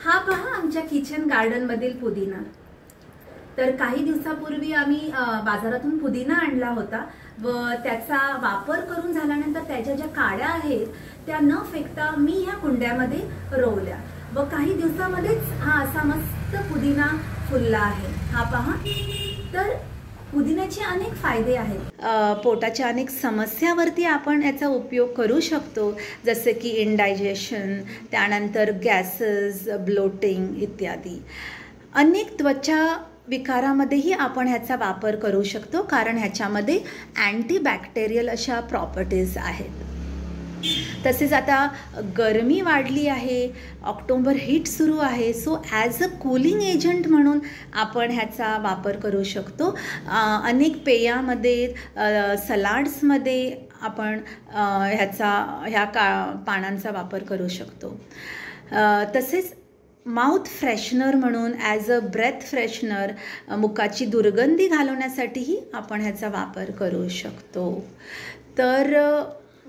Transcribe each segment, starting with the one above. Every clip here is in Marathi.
हा पहा आमच्या किचन गार्डन मधील पुदिना। तर काही दिवसापूर्वी आम्ही बाजारातून पुदिना आणला होता व त्याचा वापर करून झाल्यानंतर त्याच्या ज्या काड्या आहेत त्या न फेकता मी ह्या कुंड्यामध्ये रोवल्या व काही दिवसामध्येच हा असा मस्त पुदिना फुलला आहे। हा पहा। तर पुदिन्याचे अनेक फायदे आहेत। पोटाच्या अनेक समस्यावरती आपण याचा उपयोग करू शकतो, जसे की इंडायजेशन, त्यानंतर गॅसेस, ब्लोटिंग इत्यादी। अनेक त्वचा विकारामध्येही आपण ह्याचा वापर करू शकतो, कारण ह्याच्यामध्ये अँटीबॅक्टेरियल अशा प्रॉपर्टीज आहेत। तसेच आता गरमी वाढली आहे, ऑक्टोबर हीट सुरू आहे, so as a cooling agent म्हणून आपण ह्याचा वापर करू शकतो। अनेक पेयामध्ये, सलाड्समध्ये आपण ह्या पानांचा वापर करू शकतो। तसेच माउथ फ्रेशनर म्हणून, ॲज अ ब्रेथ फ्रेशनर, मुखाची दुर्गंधी घालवण्यासाठीही आपण ह्याचा वापर करू शकतो। तर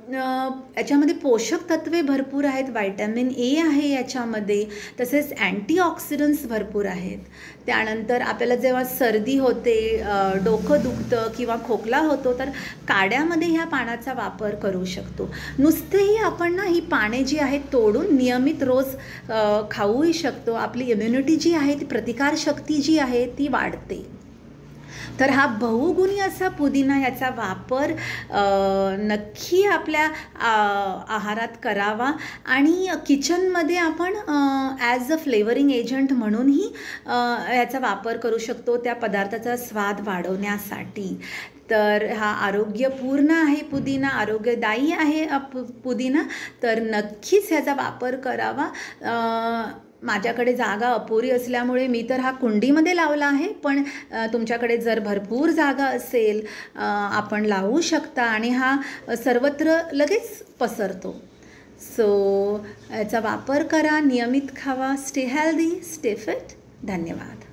याच्यामध्ये पोषक तत्वे भरपूर आहेत, व्हिटॅमिन ए आहे याच्यामध्ये, तसेच अँटीऑक्सिडंट्स भरपूर आहेत। त्यानंतर आपल्याला जेव्हा सर्दी होते, डोकं दुखतं किंवा खोकला होतो, तर काड्यामध्ये ह्या पानाचा वापर करू शकतो। नुसतेही आपण ना ही पाने जी आहेत तोडून नियमित रोज खाऊही शकतो। आपली इम्युनिटी जी आहे, ती प्रतिकारशक्ती जी आहे ती वाढते। तर हा बहुगुणी असा पुदिना, याचा वापर नक्की आपल्या आहारात करावा आणि किचनमध्ये आपण ॲज अ फ्लेवरिंग एजंट म्हणूनही याचा वापर करू शकतो, त्या पदार्थाचा स्वाद वाढवण्यासाठी। तर हा आरोग्यपूर्ण आहे पुदिना, आरोग्यदायी आहे पुदिना, तर नक्कीच ह्याचा वापर करावा। माझ्याकडे जागा अपुरी असल्यामुळे मी तर हा कुंडीमध्ये लावला आहे, पण तुमच्याकडे जर भरपूर जागा असेल आपण लावू शकता आणि हा सर्वत्र लगेच पसरतो। सो याचा वापर करा, नियमित खावा, स्टे हेल्दी, स्टे फिट। धन्यवाद।